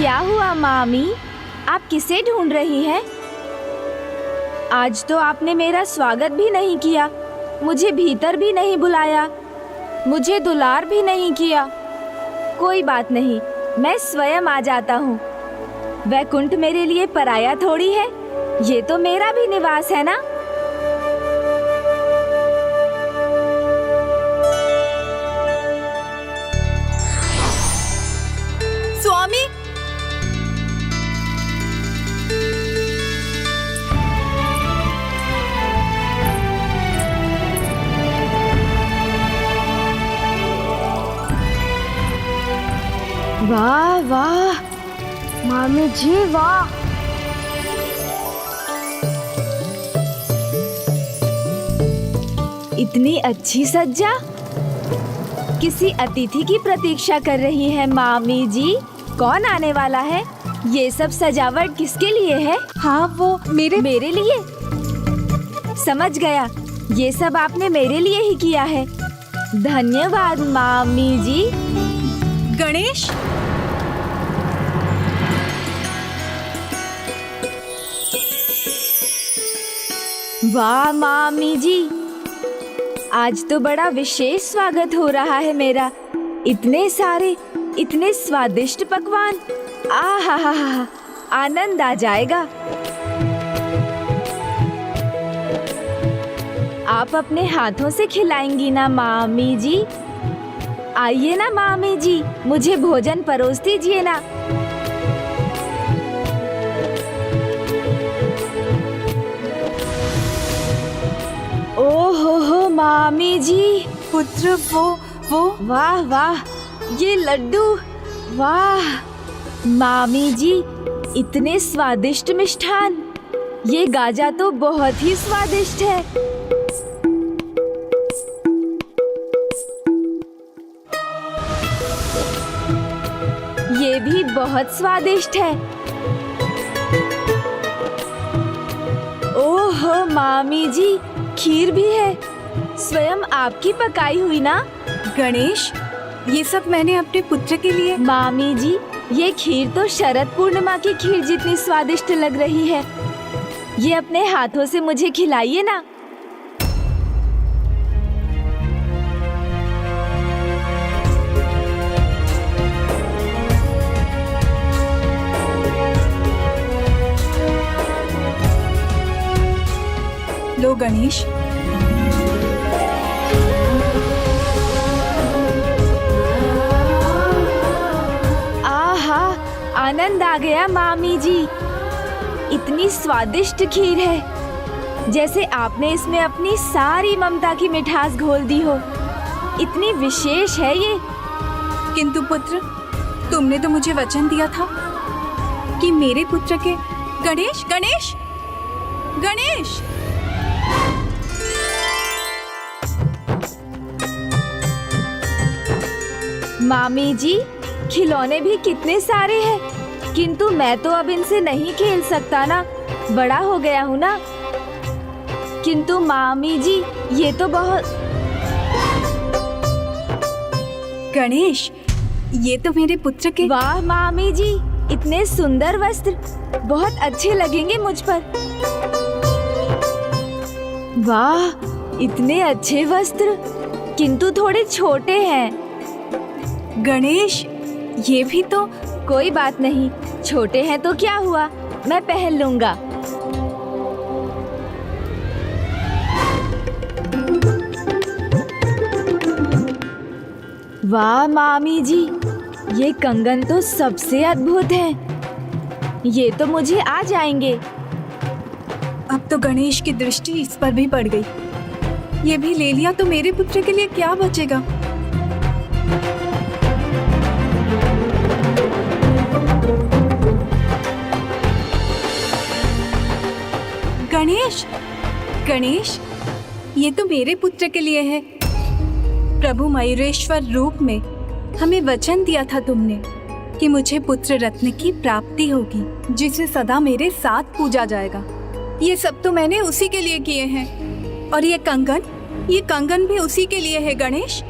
क्या हुआ मामी? आप किसे ढूंढ रही हैं? आज तो आपने मेरा स्वागत भी नहीं किया, मुझे भीतर भी नहीं बुलाया, मुझे दुलार भी नहीं किया। कोई बात नहीं, मैं स्वयं आ जाता हूँ। वैकुंठ मेरे लिए पराया थोड़ी है, ये तो मेरा भी निवास है ना। स्वामी, वाह वाह मामी जी, वाह। इतनी अच्छी सज्जा, किसी अतिथि की प्रतीक्षा कर रही है मामी जी। कौन आने वाला है? ये सब सजावट किसके लिए है? हाँ वो मेरे लिए। समझ गया, ये सब आपने मेरे लिए ही किया है। धन्यवाद मामी जी। गणेश, वाह मामी जी, आज तो बड़ा विशेष स्वागत हो रहा है मेरा। इतने सारे, इतने स्वादिष्ट पकवान, आहा, आनंद आ जाएगा। आप अपने हाथों से खिलाएंगी ना मामी जी? आइए ना मामी जी, मुझे भोजन परोस दीजिए ना। ओहो हो मामी जी, पुत्र, वो वाह वाह, ये लड्डू, वाह मामी जी, इतने स्वादिष्ट मिष्ठान। ये गाजा तो बहुत ही स्वादिष्ट है। ये भी बहुत स्वादिष्ट है। ओहो मामी जी, खीर भी है, स्वयं आपकी पकाई हुई ना? गणेश, ये सब मैंने अपने पुत्र के लिए। मामी जी, ये खीर तो शरद पूर्णिमा की खीर जितनी स्वादिष्ट लग रही है। ये अपने हाथों से मुझे खिलाइए ना। लो गणेश। आहा, आनंद आ गया मामी जी। इतनी स्वादिष्ट खीर है, जैसे आपने इसमें अपनी सारी ममता की मिठास घोल दी हो। इतनी विशेष है ये। किंतु पुत्र, तुमने तो मुझे वचन दिया था कि मेरे पुत्र के। गणेश, गणेश, गणेश! मामी जी, खिलौने भी कितने सारे हैं, किंतु मैं तो अब इनसे नहीं खेल सकता ना, बड़ा हो गया हूँ ना। किंतु मामी जी, ये तो बहुत। गणेश, ये तो मेरे पुत्र के। वाह मामी जी, इतने सुंदर वस्त्र, बहुत अच्छे लगेंगे मुझ पर। वाह, इतने अच्छे वस्त्र, किंतु थोड़े छोटे हैं। गणेश, ये भी तो। कोई बात नहीं, छोटे हैं तो क्या हुआ, मैं पहन लूंगा। वाह मामी जी, ये कंगन तो सबसे अद्भुत हैं। ये तो मुझे आ जाएंगे। अब तो गणेश की दृष्टि इस पर भी पड़ गई। ये भी ले लिया तो मेरे पुत्र के लिए क्या बचेगा? गणेश, गणेश, ये तो मेरे पुत्र के लिए है। प्रभु मयूरेश्वर रूप में हमें वचन दिया था तुमने कि मुझे पुत्र रत्न की प्राप्ति होगी, जिसे सदा मेरे साथ पूजा जाएगा। ये सब तो मैंने उसी के लिए किए हैं। और ये कंगन भी उसी के लिए है। गणेश,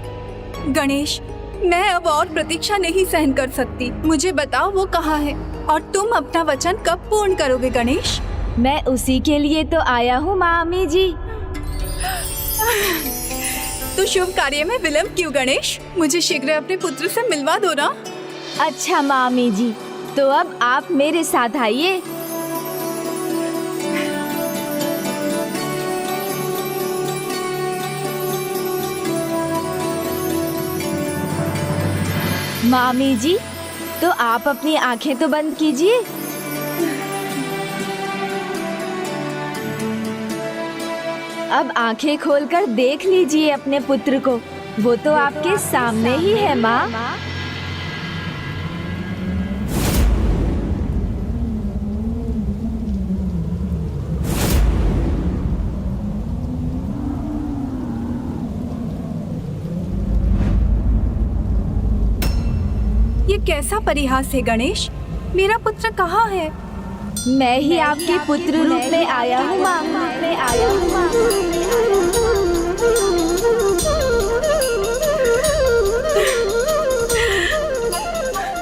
गणेश, मैं अब और प्रतीक्षा नहीं सहन कर सकती। मुझे बताओ वो कहाँ है और तुम अपना वचन कब पूर्ण करोगे गणेश? मैं उसी के लिए तो आया हूँ मामी जी। तो शुभ कार्य में विलंब क्यों गणेश? मुझे शीघ्र अपने पुत्र से मिलवा दो ना। अच्छा मामी जी, तो अब आप मेरे साथ आइए। मामी जी, तो आप अपनी आंखें तो बंद कीजिए। अब आंखें खोलकर देख लीजिए अपने पुत्र को। वो तो आपके सामने ही है माँ। ये कैसा परिहास है गणेश? मेरा पुत्र कहाँ है? मैं ही आपके पुत्र रूप में आया हूँ माँ।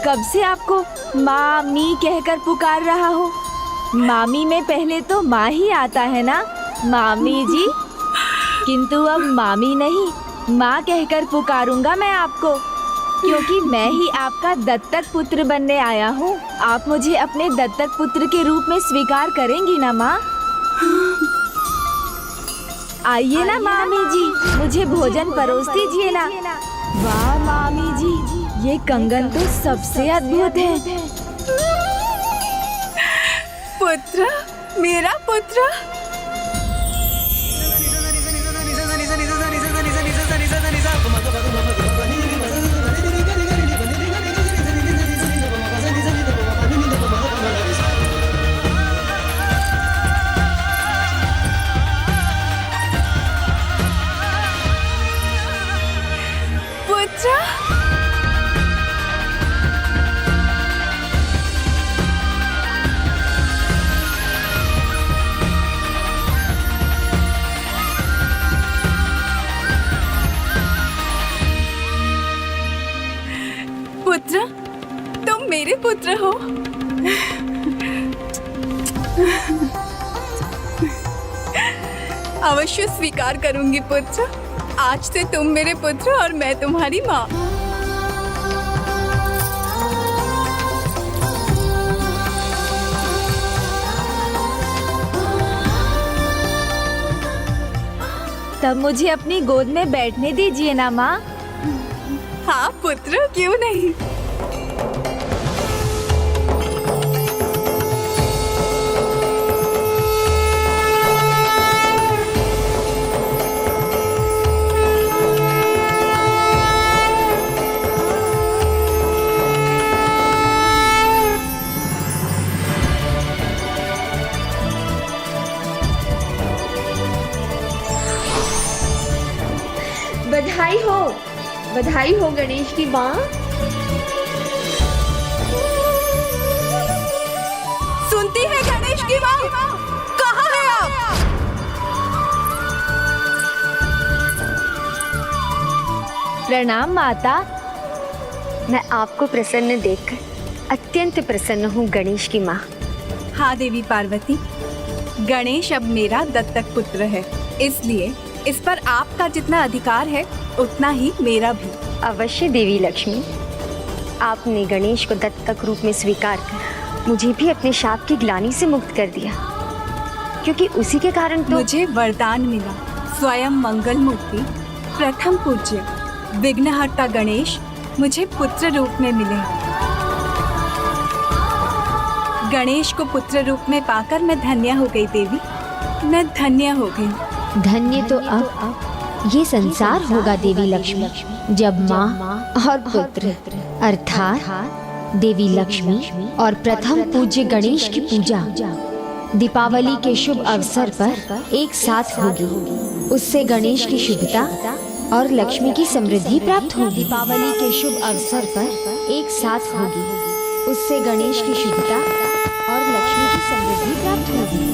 कब से आपको मामी कहकर पुकार रहा हो? मामी में पहले तो माँ ही आता है ना मामी जी। किंतु अब मामी नहीं, माँ कहकर पुकारूंगा मैं आपको, क्योंकि मैं ही आपका दत्तक पुत्र बनने आया हूँ। आप मुझे अपने दत्तक पुत्र के रूप में स्वीकार करेंगी ना माँ? आइए ना मामी जी, मुझे भोजन परोस दीजिए ना। वाह मामी जी, ये कंगन तो सबसे अद्भुत है। पुत्र, मेरा पुत्र। पुत्र, तुम मेरे पुत्र हो। अवश्य स्वीकार करूंगी पुत्र। आज से तुम मेरे पुत्र और मैं तुम्हारी माँ। तब मुझे अपनी गोद में बैठने दीजिए ना माँ। हाँ पुत्र, क्यों नहीं। बधाई हो गणेश की माँ। सुनती है गणेश की माँ? कहाँ है आप? प्रणाम माता। मैं आपको प्रसन्न देखकर अत्यंत प्रसन्न हूँ गणेश की माँ। हाँ देवी पार्वती, गणेश अब मेरा दत्तक पुत्र है, इसलिए इस पर आपका जितना अधिकार है उतना ही मेरा भी। अवश्य देवी लक्ष्मी, आपने गणेश को दत्तक रूप में स्वीकार कर मुझे भी अपने शाप की ग्लानि से मुक्त कर दिया, क्योंकि उसी के कारण तो मुझे वरदान मिला। स्वयं मंगल मूर्ति प्रथम पूज्य विघ्नहर्ता गणेश मुझे पुत्र रूप में मिले। गणेश को पुत्र रूप में पाकर मैं धन्य हो गई देवी, मैं धन्य हो गई। धन्य तो अब ये संसार होगा देवी लक्ष्मी, जब माँ और पुत्र अर्थात देवी लक्ष्मी और प्रथम पूज्य गणेश की पूजा दीपावली के शुभ अवसर पर एक साथ होगी। उससे गणेश की शुभता और लक्ष्मी की समृद्धि प्राप्त होगी। दीपावली के शुभ अवसर पर एक साथ होगी, उससे गणेश की शुभता और लक्ष्मी की समृद्धि प्राप्त होगी।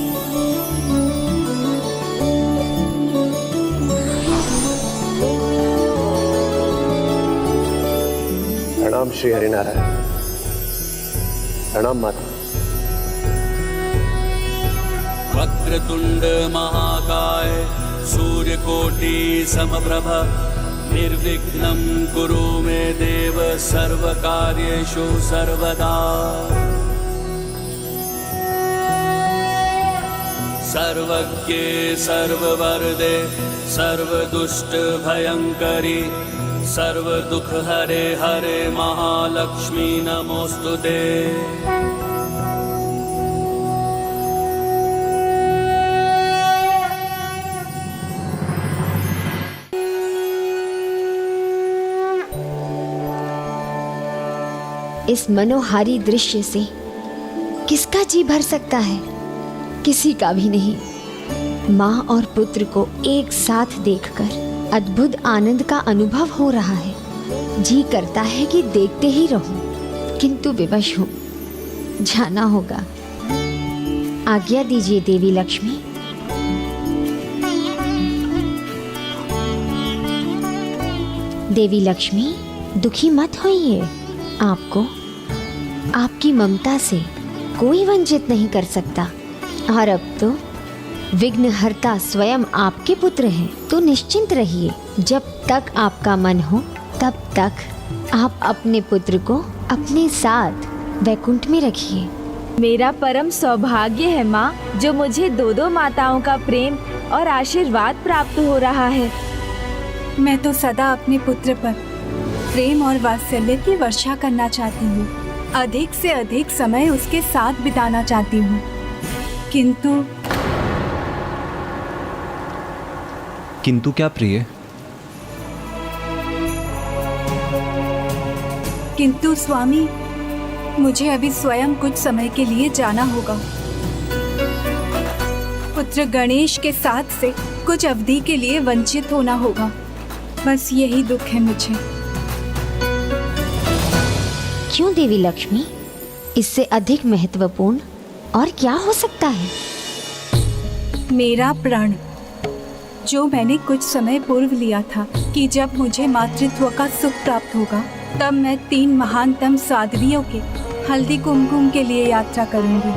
प्रणाम श्री हरिनारायण। प्रणाम माता। वक्रतुंड महाकाय सूर्यकोटि समप्रभ निर्विघ्नं कुरु मे देव सर्वकार्येषु सर्वदा। सर्वज्ञे सर्ववरदे सर्वदुष्टभयङ्करी सर्वदुःखहरे हरे महालक्ष्मी नमोस्तुते। इस मनोहारी दृश्य से किसका जी भर सकता है? किसी का भी नहीं। माँ और पुत्र को एक साथ देखकर अद्भुत आनंद का अनुभव हो रहा है। जी करता है कि देखते ही रहूं, किंतु विवश हूं। जाना होगा। आज्ञा दीजिए देवी लक्ष्मी। देवी लक्ष्मी, दुखी मत होइए। आपको आपकी ममता से कोई वंचित नहीं कर सकता। और अब तो विघ्नहर्ता स्वयं आपके पुत्र हैं, तो निश्चिंत रहिए। जब तक आपका मन हो तब तक आप अपने पुत्र को अपने साथ वैकुंठ में रखिए। मेरा परम सौभाग्य है माँ, जो मुझे दो माताओं का प्रेम और आशीर्वाद प्राप्त हो रहा है। मैं तो सदा अपने पुत्र पर प्रेम और वात्सल्य की वर्षा करना चाहती हूँ। अधिक से अधिक समय उसके साथ बिताना चाहती हूँ। किंतु क्या प्रिय? किंतु स्वामी, मुझे अभी स्वयं कुछ समय के लिए जाना होगा। पुत्र गणेश के साथ से कुछ अवधि के लिए वंचित होना होगा। बस यही दुख है मुझे। क्यों देवी लक्ष्मी? इससे अधिक महत्वपूर्ण और क्या हो सकता है? मेरा प्रण, जो मैंने कुछ समय पूर्व लिया था कि जब मुझे मातृत्व का सुख प्राप्त होगा तब मैं 3 महानतम साध्वियों के हल्दी कुमकुम के लिए यात्रा करूंगी।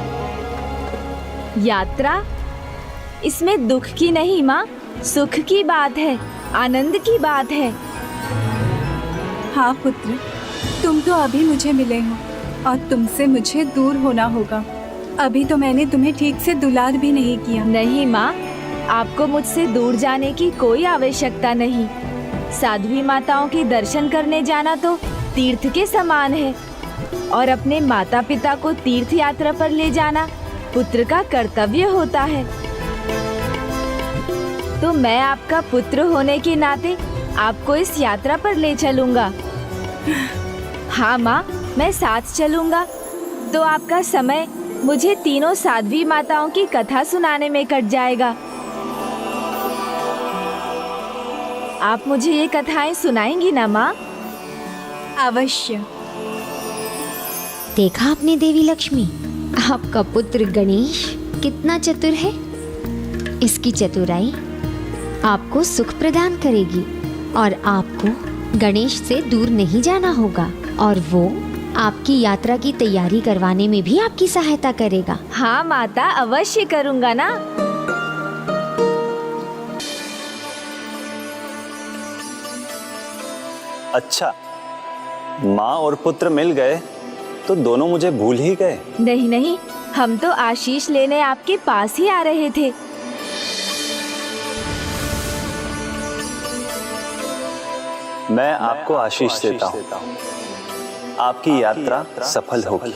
यात्रा? इसमें दुख की नहीं माँ, सुख की बात है, आनंद की बात है। हाँ पुत्र, तुम तो अभी मुझे मिले हो और तुमसे मुझे दूर होना होगा। अभी तो मैंने तुम्हें ठीक से दुलार भी नहीं किया। नहीं माँ, आपको मुझसे दूर जाने की कोई आवश्यकता नहीं। साध्वी माताओं के दर्शन करने जाना तो तीर्थ के समान है, और अपने माता पिता को तीर्थ यात्रा पर ले जाना पुत्र का कर्तव्य होता है। तो मैं आपका पुत्र होने के नाते आपको इस यात्रा पर ले चलूंगा। हाँ माँ, मैं साथ चलूंगा। तो आपका समय मुझे 3 साध्वी माताओं की कथा सुनाने में कट जाएगा। आप मुझे ये कथाएं सुनाएंगी ना माँ? अवश्य। देखा आपने देवी लक्ष्मी, आपका पुत्र गणेश कितना चतुर है। इसकी चतुराई आपको सुख प्रदान करेगी और आपको गणेश से दूर नहीं जाना होगा, और वो आपकी यात्रा की तैयारी करवाने में भी आपकी सहायता करेगा। हाँ माता, अवश्य करूँगा ना। अच्छा, माँ और पुत्र मिल गए तो दोनों मुझे भूल ही गए। नहीं नहीं, हम तो आशीष लेने आपके पास ही आ रहे थे। मैं आपको आशीष देता हूँ। आपकी यात्रा सफल होगी।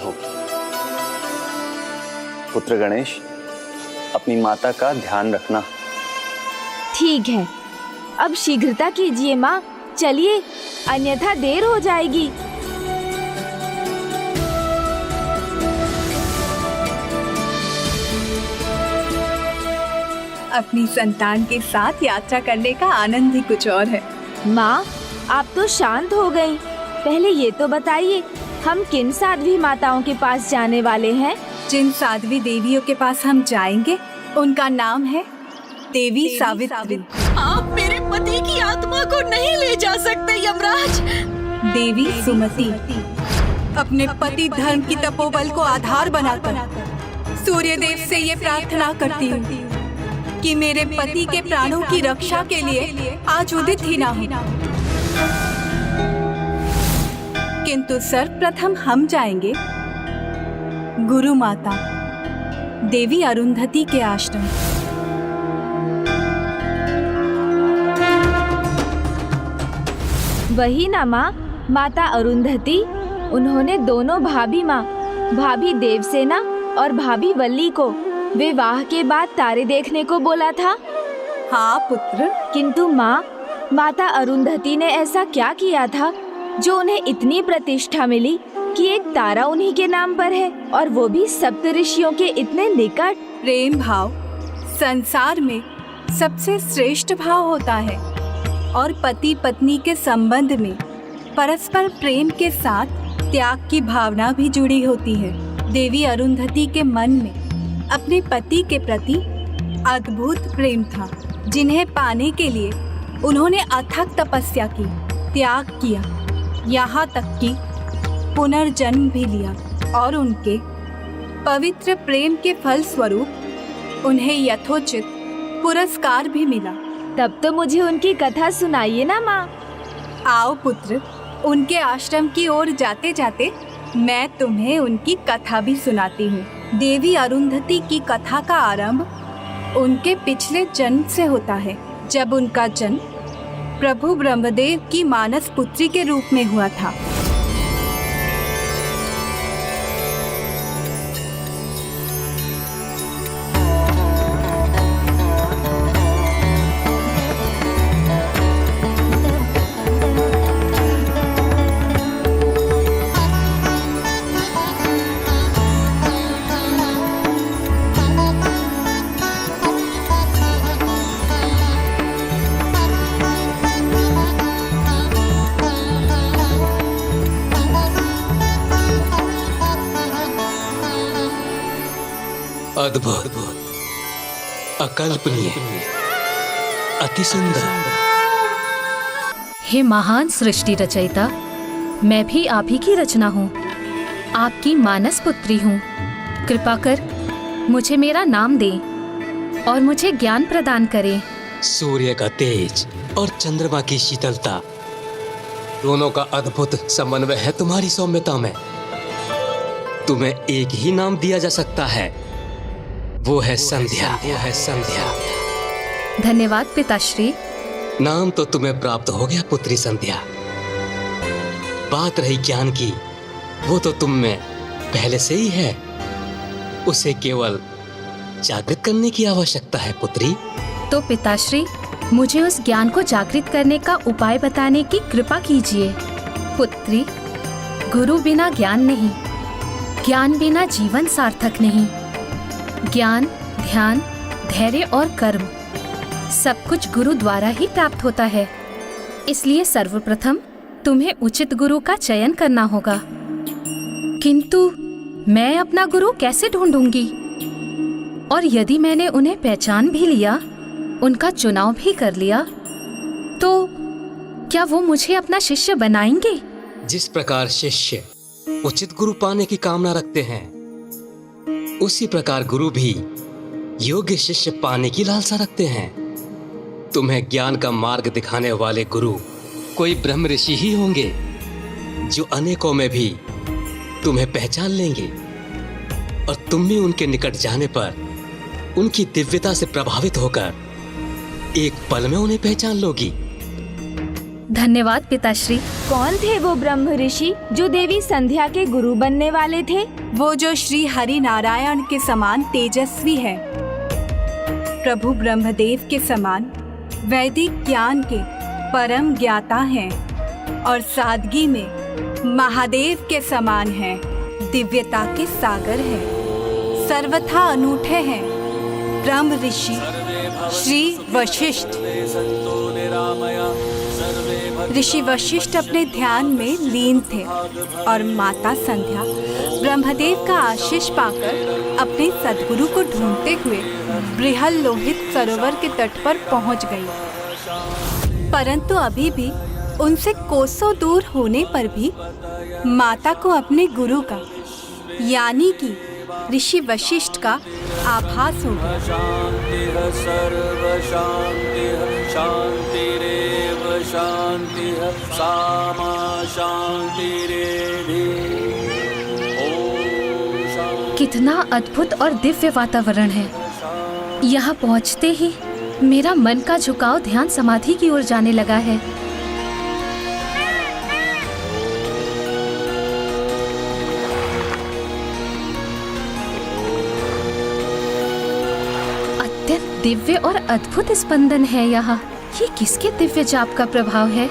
पुत्र गणेश, अपनी माता का ध्यान रखना। ठीक है, अब शीघ्रता कीजिए माँ, चलिए, अन्यथा देर हो जाएगी। अपनी संतान के साथ यात्रा करने का आनंद ही कुछ और है। माँ, आप तो शांत हो गईं। पहले ये तो बताइए, हम किन साध्वी माताओं के पास जाने वाले हैं? जिन साध्वी देवियों के पास हम जाएंगे उनका नाम है देवी सावित्री। आप मेरे पति की आत्मा को नहीं ले जा सकते यमराज। देवी सुमति अपने पति धर्म की तपोबल को आधार बनाकर सूर्य देव से ये प्रार्थना करती हूँ कि मेरे पति के प्राणों की रक्षा के लिए आज उदित ही ना हो। किंतु सर्वप्रथम हम जाएंगे गुरु माता देवी अरुंधति के आश्रम। वही ना माँ, माता अरुंधति। उन्होंने दोनों भाभी माँ, भाभी देवसेना और भाभी वल्ली को विवाह के बाद तारे देखने को बोला था। हाँ पुत्र। किंतु माँ, माता अरुंधति ने ऐसा क्या किया था जो उन्हें इतनी प्रतिष्ठा मिली कि एक तारा उन्हीं के नाम पर है, और वो भी सप्त ऋषियों के इतने निकट। प्रेम भाव संसार में सबसे श्रेष्ठ भाव होता है और पति पत्नी के संबंध में परस्पर प्रेम के साथ त्याग की भावना भी जुड़ी होती है। देवी अरुंधति के मन में अपने पति के प्रति अद्भुत प्रेम था, जिन्हें पाने के लिए उन्होंने अथक तपस्या की, त्याग किया, यहाँ तक कि पुनर्जन्म भी लिया, और उनके पवित्र प्रेम के फल स्वरूप उन्हें यथोचित पुरस्कार भी मिला। तब तो मुझे उनकी कथा सुनाइए ना माँ। आओ पुत्र, उनके आश्रम की ओर जाते जाते मैं तुम्हें उनकी कथा भी सुनाती हूँ। देवी अरुंधति की कथा का आरंभ उनके पिछले जन्म से होता है, जब उनका जन्म प्रभु ब्रह्मदेव की मानस पुत्री के रूप में हुआ था। अद्भुत, अकल्पनीय, अति सुंदर। हे महान सृष्टि रचयिता, मैं भी आप ही की रचना हूँ, आपकी मानस पुत्री हूँ। कृपा कर मुझे मेरा नाम दें और मुझे ज्ञान प्रदान करें। सूर्य का तेज और चंद्रमा की शीतलता, दोनों का अद्भुत समन्वय है तुम्हारी सौम्यता में। तुम्हें एक ही नाम दिया जा सकता है, वो है संध्या। वो है संध्या। धन्यवाद पिताश्री। नाम तो तुम्हें प्राप्त हो गया पुत्री संध्या। बात रही ज्ञान की, वो तो तुम में पहले से ही है, उसे केवल जागृत करने की आवश्यकता है पुत्री। तो पिताश्री, मुझे उस ज्ञान को जागृत करने का उपाय बताने की कृपा कीजिए। पुत्री, गुरु बिना ज्ञान नहीं, ज्ञान बिना जीवन सार्थक नहीं। ज्ञान, ध्यान, धैर्य और कर्म सब कुछ गुरु द्वारा ही प्राप्त होता है। इसलिए सर्वप्रथम तुम्हें उचित गुरु का चयन करना होगा। किंतु मैं अपना गुरु कैसे ढूंढूंगी? और यदि मैंने उन्हें पहचान भी लिया, उनका चुनाव भी कर लिया, तो क्या वो मुझे अपना शिष्य बनाएंगे? जिस प्रकार शिष्य उचित गुरु पाने की कामना रखते हैं, उसी प्रकार गुरु भी योग्य शिष्य पाने की लालसा रखते हैं। तुम्हें ज्ञान का मार्ग दिखाने वाले गुरु कोई ब्रह्म ऋषि ही होंगे, जो अनेकों में भी तुम्हें पहचान लेंगे, और तुम भी उनके निकट जाने पर उनकी दिव्यता से प्रभावित होकर एक पल में उन्हें पहचान लोगी। धन्यवाद पिताश्री। कौन थे वो ब्रह्म ऋषि जो देवी संध्या के गुरु बनने वाले थे? वो जो श्री हरि नारायण के समान तेजस्वी है, प्रभु ब्रह्मदेव के समान वैदिक ज्ञान के परम ज्ञाता हैं, और सादगी में महादेव के समान हैं, दिव्यता के सागर हैं, सर्वथा अनूठे हैं। ब्रह्म ऋषि श्री वशिष्ठ। ऋषि वशिष्ठ अपने ध्यान में लीन थे, और माता संध्या ब्रह्मदेव का आशीष पाकर अपने सद्गुरु को ढूंढते हुए बृहल लोहित सरोवर के तट पर पहुंच गई। परंतु अभी भी उनसे कोसों दूर होने पर भी माता को अपने गुरु का यानी कि ऋषि वशिष्ठ का आभास हो गया। शांतिः सर्व शांतिः शांतिरेव शांतिः सामा शांतिरेधि। ओम शांति। कितना अद्भुत और दिव्य वातावरण है। यहाँ पहुँचते ही मेरा मन का झुकाव ध्यान समाधि की ओर जाने लगा है। अत्यंत दिव्य और अद्भुत स्पंदन है यहाँ। ये किसके दिव्य जाप का प्रभाव है?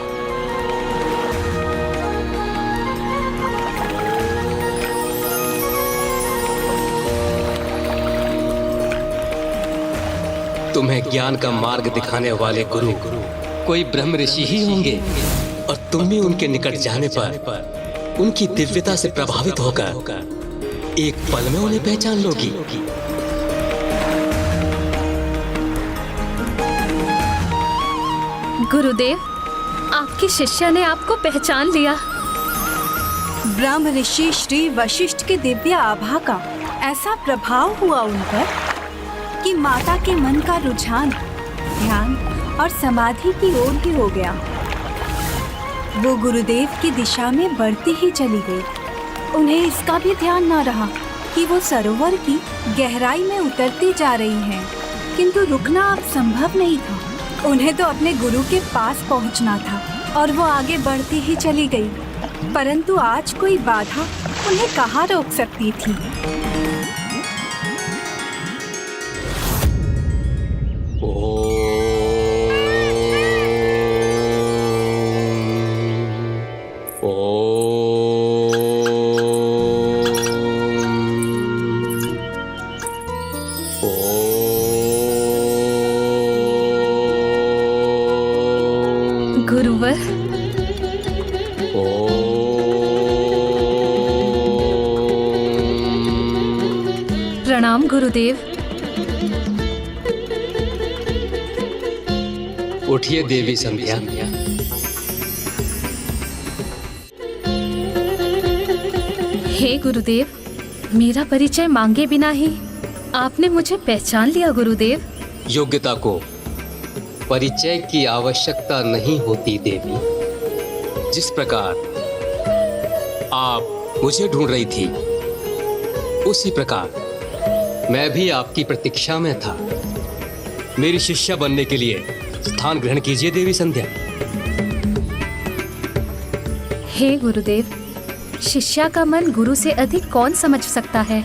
तुम्हें ज्ञान का मार्ग दिखाने वाले गुरु कोई ब्रह्म ऋषि ही होंगे और तुम भी उनके निकट जाने पर उनकी दिव्यता से प्रभावित होकर एक पल में उन्हें पहचान लोगी। गुरुदेव, आपकी शिष्या ने आपको पहचान लिया। ब्रह्म ऋषि श्री वशिष्ठ के दिव्य आभा का ऐसा प्रभाव हुआ उन पर कि माता के मन का रुझान ध्यान और समाधि की ओर ही हो गया। वो गुरुदेव की दिशा में बढ़ती ही चली गई। उन्हें इसका भी ध्यान न रहा कि वो सरोवर की गहराई में उतरती जा रही हैं, किंतु रुकना अब संभव नहीं था। उन्हें तो अपने गुरु के पास पहुंचना था और वो आगे बढ़ती ही चली गई। परंतु आज कोई बाधा उन्हें कहाँ रोक सकती थी। गुरुवर, प्रणाम गुरुदेव। उठिए देवी संध्या। हे गुरुदेव, मेरा परिचय मांगे बिना ही आपने मुझे पहचान लिया गुरुदेव। योग्यता को परिचय की आवश्यकता नहीं होती देवी। जिस प्रकार आप मुझे ढूंढ रही थी, उसी प्रकार मैं भी आपकी प्रतीक्षा में था। मेरी शिष्या बनने के लिए स्थान ग्रहण कीजिए देवी संध्या। हे गुरुदेव, शिष्या का मन गुरु से अधिक कौन समझ सकता है?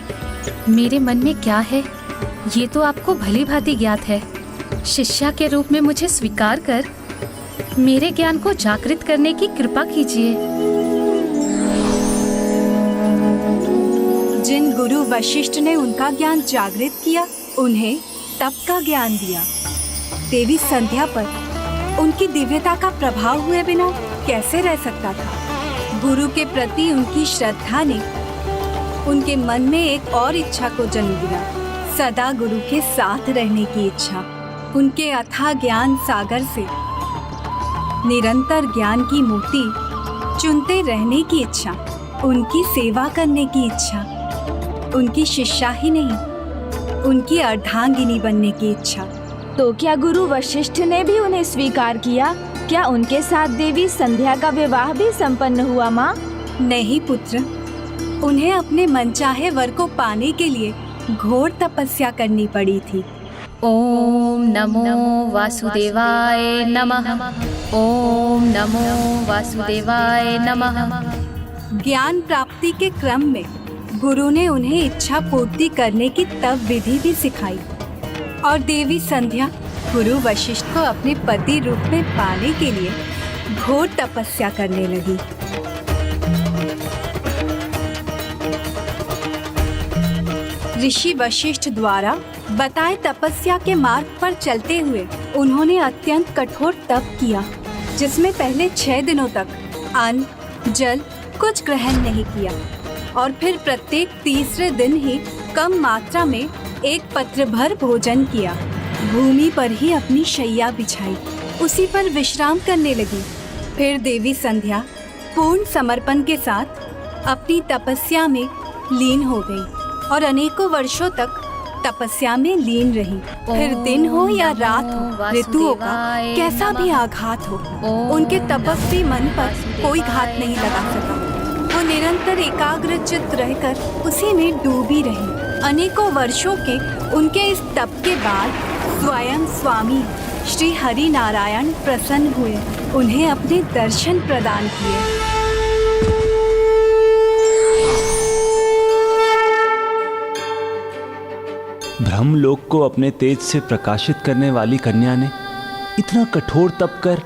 मेरे मन में क्या है ये तो आपको भली भांति ज्ञात है। शिष्या के रूप में मुझे स्वीकार कर मेरे ज्ञान को जागृत करने की कृपा कीजिए। जिन गुरु वशिष्ठ ने उनका ज्ञान जागृत किया, उन्हें तप का ज्ञान दिया। देवी संध्या पर उनकी दिव्यता का प्रभाव हुए बिना कैसे रह सकता था? गुरु के प्रति उनकी श्रद्धा ने उनके मन में एक और इच्छा को जन्म दिया, सदा गुरु के साथ रहने की इच्छा। उनके अथाह ज्ञान सागर से निरंतर ज्ञान की मोती चुनते रहने की इच्छा, उनकी सेवा करने की इच्छा, उनकी शिष्या ही नहीं, उनकी अर्धांगिनी बनने की इच्छा। तो क्या गुरु वशिष्ठ ने भी उन्हें स्वीकार किया? क्या उनके साथ देवी संध्या का विवाह भी संपन्न हुआ माँ? नहीं पुत्र, उन्हें अपने मनचाहे वर को पाने के लिए घोर तपस्या करनी पड़ी थी। ओम नमो वासुदेवाय नमः। ओम नमो वासुदेवाय नमः। ज्ञान प्राप्ति के क्रम में गुरु ने उन्हें इच्छा पूर्ति करने की तप विधि भी सिखाई और देवी संध्या गुरु वशिष्ठ को अपने पति रूप में पाने के लिए घोर तपस्या करने लगी। ऋषि वशिष्ठ द्वारा बताए तपस्या के मार्ग पर चलते हुए उन्होंने अत्यंत कठोर तप किया, जिसमें पहले 6 दिनों तक अन्न जल कुछ ग्रहण नहीं किया और फिर प्रत्येक तीसरे दिन ही कम मात्रा में एक पत्र भर भोजन किया। भूमि पर ही अपनी शैया बिछाई, उसी पर विश्राम करने लगी। फिर देवी संध्या पूर्ण समर्पण के साथ अपनी तपस्या में लीन हो गई और अनेकों वर्षों तक तपस्या में लीन रही। फिर दिन हो या रात हो, ऋतुओं का कैसा भी आघात हो, उनके तपस्वी मन पर कोई घात नहीं लगा सका। वो निरंतर एकाग्रचित्त रहकर उसी में डूबी रही। अनेकों वर्षों के उनके इस तप के बाद स्वयं स्वामी श्री हरि नारायण प्रसन्न हुए, उन्हें अपने दर्शन प्रदान किए। ब्रह्मलोक को अपने तेज से प्रकाशित करने वाली कन्या ने इतना कठोर तप कर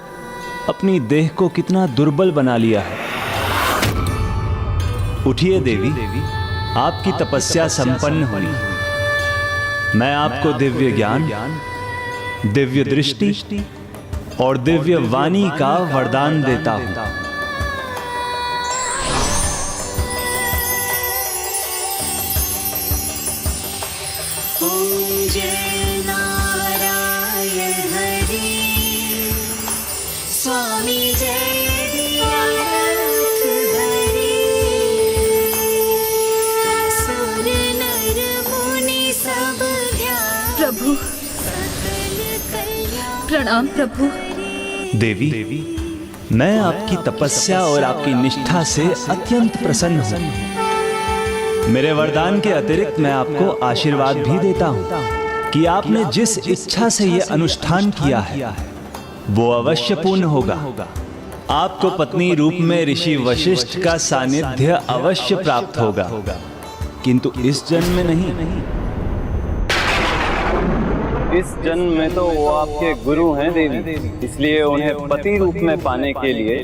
अपनी देह को कितना दुर्बल बना लिया है। उठिए देवी, आपकी तपस्या संपन्न हुई। मैं आपको दिव्य ज्ञान, दिव्य दृष्टि और दिव्य वाणी का वरदान देता हूं। स्वामी जय सुर नर मुनि सब प्रभु प्रणाम प्रभु। देवी, मैं आपकी तपस्या और आपकी निष्ठा से अत्यंत प्रसन्न हूं। मेरे वरदान के अतिरिक्त मैं आपको आशीर्वाद भी देता हूं कि आपने जिस इच्छा से यह अनुष्ठान किया है वो अवश्य पूर्ण होगा। आपको पत्नी रूप में ऋषि वशिष्ठ का सानिध्य अवश्य प्राप्त होगा, किंतु इस जन्म में नहीं। इस जन्म में तो वो आपके गुरु हैं देवी, इसलिए उन्हें पति रूप में पाने के लिए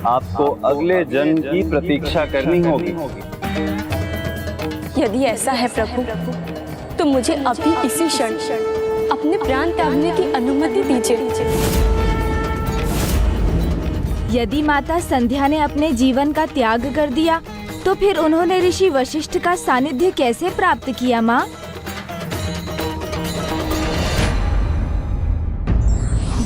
आपको अगले जन्म की प्रतीक्षा करनी होगी। यदि ऐसा है प्रभु, तो मुझे अभी इसी क्षण अपने प्राण त्यागने की अनुमति दीजिए। यदि माता संध्या ने अपने जीवन का त्याग कर दिया, तो फिर उन्होंने ऋषि वशिष्ठ का सानिध्य कैसे प्राप्त किया माँ?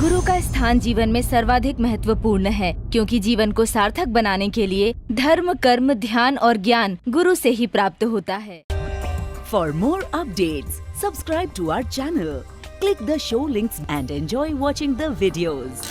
गुरु का स्थान जीवन में सर्वाधिक महत्वपूर्ण है, क्योंकि जीवन को सार्थक बनाने के लिए धर्म, कर्म, ध्यान और ज्ञान गुरु से ही प्राप्त होता है। For more updates, subscribe to our channel, click the show links and enjoy watching the videos.